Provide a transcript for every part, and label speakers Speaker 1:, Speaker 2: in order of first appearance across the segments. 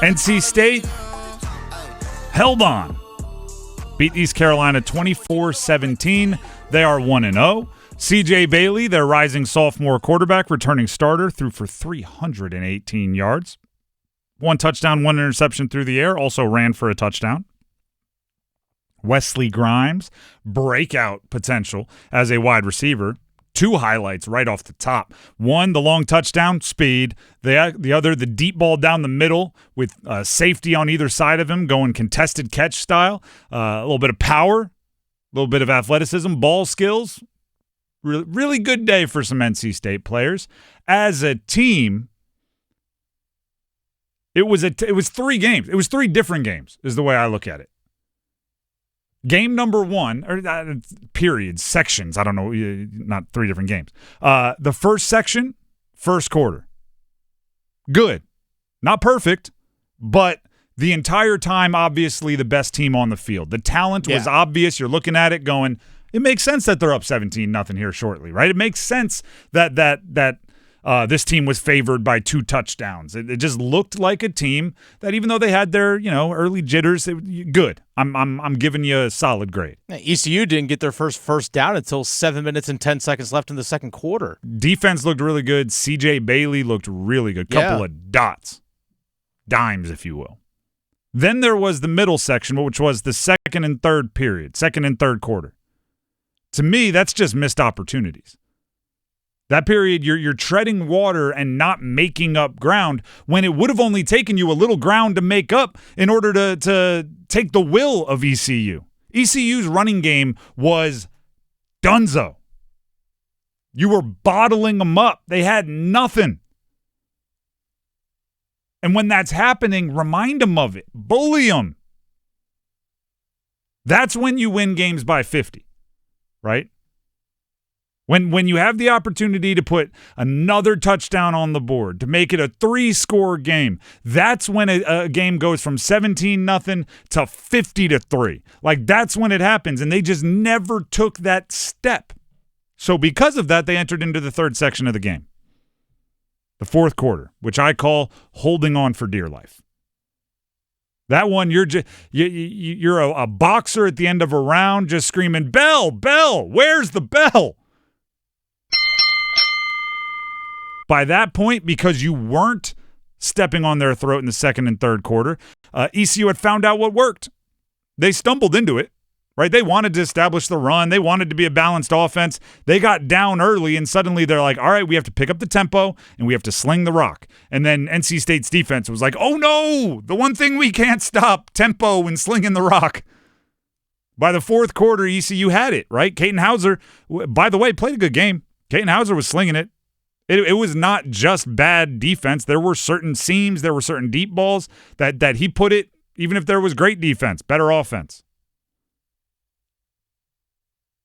Speaker 1: NC State held on. Beat East Carolina 24-17. They are 1-0. C.J. Bailey, their rising sophomore quarterback, returning starter, threw for 318 yards. 1 touchdown, 1 interception through the air, also ran for a touchdown. Wesley Grimes, breakout potential as a wide receiver. 2 highlights right off the top. 1, the long touchdown, speed. The other, the deep ball down the middle with safety on either side of him, going contested catch style. A little bit of power, a little bit of athleticism, ball skills. Really good day for some NC State players. As a team, it was 3 games. It was 3 different games is the way I look at it. Game number 1, or periods, sections, I don't know, not 3 different games. The first section, first quarter. Good. Not perfect, but the entire time, obviously, the best team on the field. The talent was obvious. You're looking at it going, it makes sense that they're up 17-0 here shortly, right? It makes sense that this team was favored by 2 touchdowns. It just looked like a team that, even though they had their early jitters, good. I'm giving you a solid grade.
Speaker 2: ECU didn't get their first down until 7 minutes and 10 seconds left in the second quarter.
Speaker 1: Defense looked really good. C.J. Bailey looked really good. Couple of dots, dimes, if you will. Then there was the middle section, which was the second and third quarter. To me, that's just missed opportunities. That period, you're treading water and not making up ground when it would have only taken you a little ground to make up in order to take the will of ECU. ECU's running game was dunzo. You were bottling them up. They had nothing. And when that's happening, remind them of it. Bully them. That's when you win games by 50, right? When you have the opportunity to put another touchdown on the board, to make it a 3-score game, that's when a game goes from 17-0 to 50-3. Like, that's when it happens, and they just never took that step. So because of that, they entered into the third section of the game. The fourth quarter, which I call holding on for dear life. That one, you're a boxer at the end of a round just screaming, "Bell, bell, where's the bell?" By that point, because you weren't stepping on their throat in the second and third quarter, ECU had found out what worked. They stumbled into it, right? They wanted to establish the run. They wanted to be a balanced offense. They got down early, and suddenly they're like, all right, we have to pick up the tempo, and we have to sling the rock. And then NC State's defense was like, oh, no, the one thing we can't stop, tempo and slinging the rock. By the fourth quarter, ECU had it, right? Caton Hauser, by the way, played a good game. Caton Hauser was slinging it. It was not just bad defense. There were certain seams, there were certain deep balls that he put it, even if there was great defense, better offense.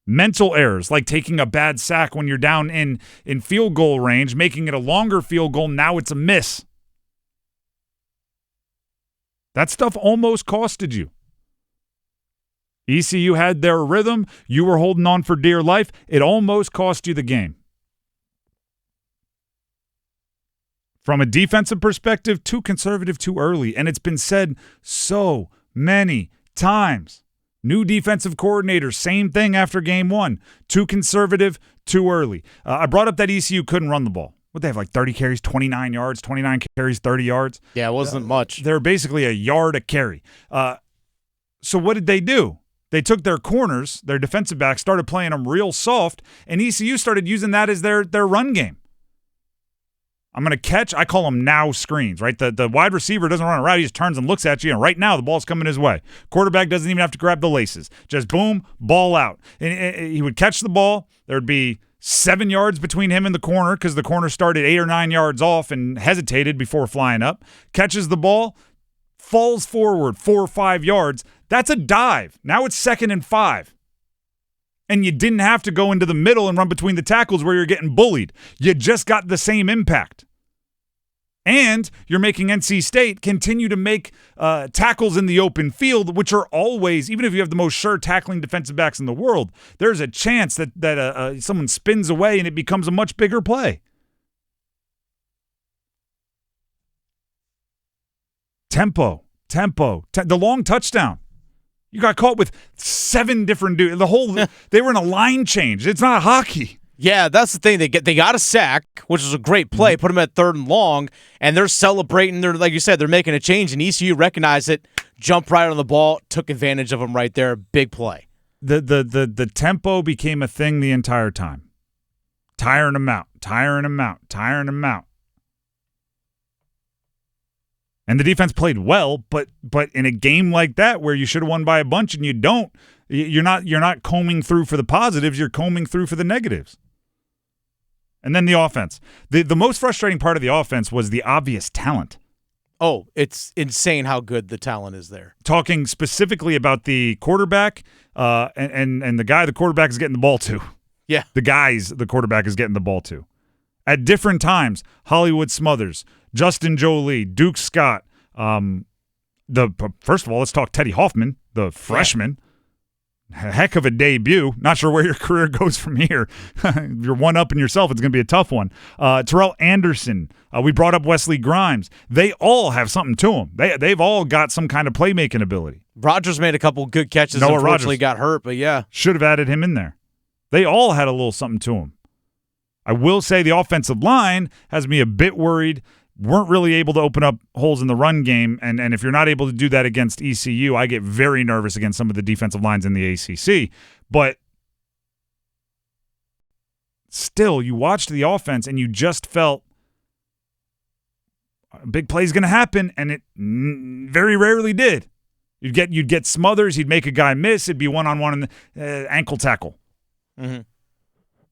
Speaker 1: Mental errors, like taking a bad sack when you're down in field goal range, making it a longer field goal, now it's a miss. That stuff almost costed you. ECU had their rhythm. You were holding on for dear life. It almost cost you the game. From a defensive perspective, too conservative too early, and it's been said so many times. New defensive coordinator, same thing after game 1. Too conservative, too early. I brought up that ECU couldn't run the ball. What, they have like 30 carries, 29 yards, 29 carries, 30 yards?
Speaker 2: Yeah, it wasn't much.
Speaker 1: They're basically a yard a carry. So what did they do? They took their corners, their defensive backs, started playing them real soft, and ECU started using that as their run game. I'm going to catch, I call them now screens, right? The wide receiver doesn't run a route. He just turns and looks at you, and right now the ball's coming his way. Quarterback doesn't even have to grab the laces. Just boom, ball out. And he would catch the ball. There would be 7 yards between him and the corner because the corner started 8 or 9 yards off and hesitated before flying up. Catches the ball, falls forward 4 or 5 yards. That's a dive. Now it's 2nd and 5. And you didn't have to go into the middle and run between the tackles where you're getting bullied. You just got the same impact. And you're making NC State continue to make tackles in the open field, which are always, even if you have the most sure tackling defensive backs in the world, there's a chance that someone spins away and it becomes a much bigger play. Tempo. The long touchdown. You got caught with 7 different dudes. They were in a line change. It's not hockey.
Speaker 2: Yeah, that's the thing. They got a sack, which was a great play. Put them at 3rd and long, and they're celebrating. They're, like you said, they're making a change, and ECU recognized it, jumped right on the ball, took advantage of them right there. Big play.
Speaker 1: The tempo became a thing the entire time. Tiring them out. And the defense played well, but in a game like that where you should have won by a bunch and you don't, you're not combing through for the positives, you're combing through for the negatives. And then the offense. The most frustrating part of the offense was the obvious talent.
Speaker 2: Oh, it's insane how good the talent is there.
Speaker 1: Talking specifically about the quarterback and the guy the quarterback is getting the ball to.
Speaker 2: Yeah.
Speaker 1: The guys the quarterback is getting the ball to. At different times, Hollywood Smothers, Justin Jolie, Duke Scott. First of all, let's talk Teddy Hoffman, the freshman. Yeah. Heck of a debut. Not sure where your career goes from here. You're one up in yourself. It's going to be a tough one. Terrell Anderson. We brought up Wesley Grimes. They all have something to them. They've all got some kind of playmaking ability.
Speaker 2: Rogers made a couple good catches.
Speaker 1: Noah
Speaker 2: unfortunately
Speaker 1: Rogers
Speaker 2: got hurt, but yeah.
Speaker 1: Should have added him in there. They all had a little something to them. I will say the offensive line has me a bit worried. Weren't really able to open up holes in the run game, and if you're not able to do that against ECU, I get very nervous against some of the defensive lines in the ACC. But still, you watched the offense, and you just felt a big play is going to happen, and it very rarely did. You'd get Smothers, he'd make a guy miss, it'd be one-on-one in the
Speaker 2: ankle tackle.
Speaker 1: Mm-hmm.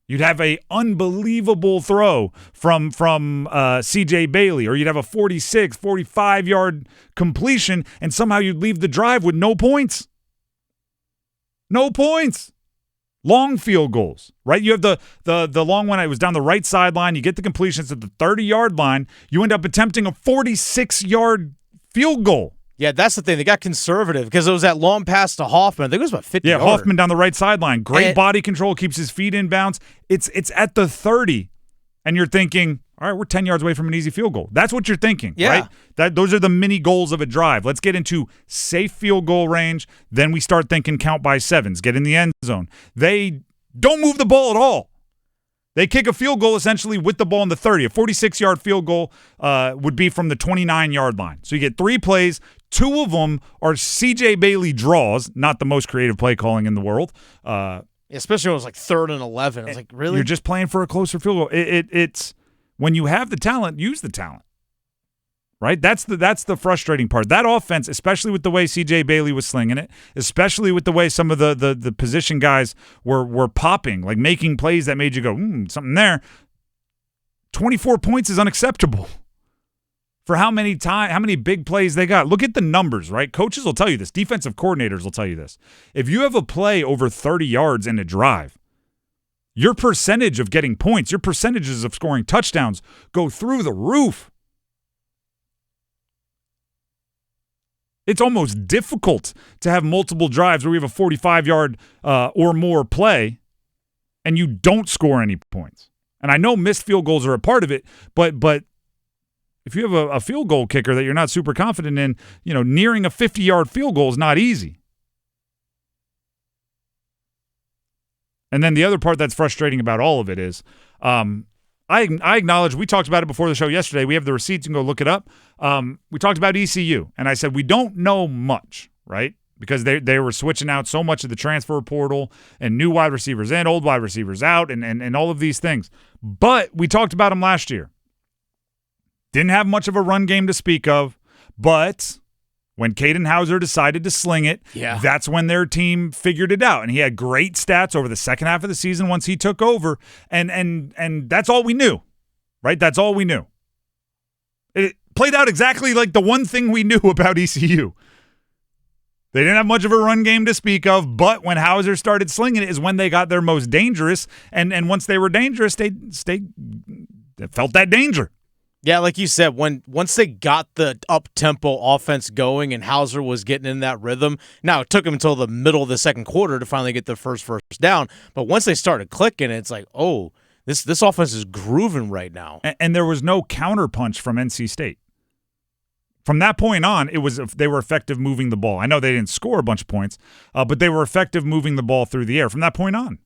Speaker 1: You'd have a unbelievable throw from C.J. Bailey, or you'd have a 46, 45-yard completion, and somehow you'd leave the drive with no points. No points. Long field goals, right? You have the long one. It was down the right sideline. You get the completions at the 30-yard line. You end up attempting a 46-yard field goal.
Speaker 2: Yeah, that's the thing. They got conservative because it was that long pass to Hoffman. I think it was about 50
Speaker 1: Yeah,
Speaker 2: yards.
Speaker 1: Hoffman down the right sideline. Great body control, keeps his feet in bounds. It's at the 30, and you're thinking, all right, we're 10 yards away from an easy field goal. That's what you're thinking,
Speaker 2: yeah.
Speaker 1: right? Those are the mini goals of a drive. Let's get into safe field goal range. Then we start thinking count by sevens, get in the end zone. They don't move the ball at all. They kick a field goal essentially with the ball in the 30. A 46-yard field goal would be from the 29-yard line. So you get 3 plays. 2 of them are C.J. Bailey draws, not the most creative play calling in the world.
Speaker 2: Especially when it was like 3rd and 11. I was like, really?
Speaker 1: You're just playing for a closer field goal. It's when you have the talent, use the talent. Right? That's the frustrating part. That offense, especially with the way C.J. Bailey was slinging it, especially with the way some of the position guys were popping, like making plays that made you go, something there. 24 points is unacceptable. For how many big plays they got. Look at the numbers, right? Coaches will tell you this. Defensive coordinators will tell you this. If you have a play over 30 yards in a drive, your percentage of getting points, your percentages of scoring touchdowns go through the roof. It's almost difficult to have multiple drives where we have a 45-yard or more play and you don't score any points. And I know missed field goals are a part of it, but if you have a field goal kicker that you're not super confident in, nearing a 50-yard field goal is not easy. And then the other part that's frustrating about all of it is I acknowledge, we talked about it before the show yesterday. We have the receipts. You can go look it up. We talked about ECU, and I said we don't know much, right? Because they were switching out so much of the transfer portal and new wide receivers in, old wide receivers out, and all of these things. But we talked about them last year. Didn't have much of a run game to speak of, but when Caden Hauser decided to sling it, that's when their team figured it out. And he had great stats over the second half of the season once he took over, and that's all we knew, right? That's all we knew. It played out exactly like the one thing we knew about ECU. They didn't have much of a run game to speak of, but when Hauser started slinging it is when they got their most dangerous, and once they were dangerous, they felt that danger.
Speaker 2: Yeah, like you said, once they got the up-tempo offense going and Hauser was getting in that rhythm, now it took them until the middle of the second quarter to finally get their first down, but once they started clicking, it's like, oh, this offense is grooving right now.
Speaker 1: And there was no counterpunch from NC State. From that point on, they were effective moving the ball. I know they didn't score a bunch of points, but they were effective moving the ball through the air from that point on.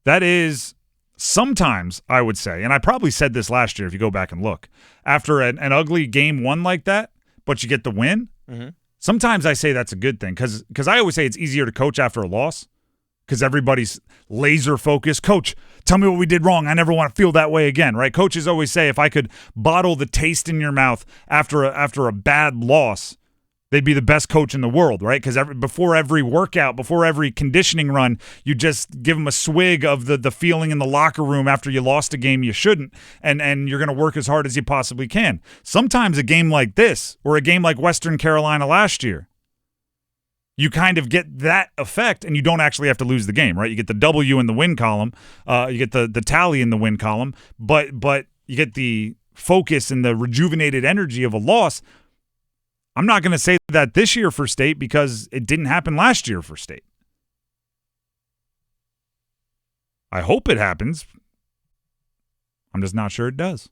Speaker 1: That is sometimes, I would say, and I probably said this last year if you go back and look, after an ugly game one like that, but you get the win, sometimes I say that's a good thing because I always say it's easier to coach after a loss because everybody's laser focused. Coach, tell me what we did wrong. I never want to feel that way again, right? Coaches always say if I could bottle the taste in your mouth after a bad loss, they'd be the best coach in the world, right? Because before every workout, before every conditioning run, you just give them a swig of the feeling in the locker room after you lost a game you shouldn't, and you're going to work as hard as you possibly can. Sometimes a game like this or a game like Western Carolina last year, you kind of get that effect, and you don't actually have to lose the game, right? You get the W in the win column, you get the tally in the win column, but you get the focus and the rejuvenated energy of a loss. I'm not going to say that this year for State because it didn't happen last year for State. I hope it happens. I'm just not sure it does.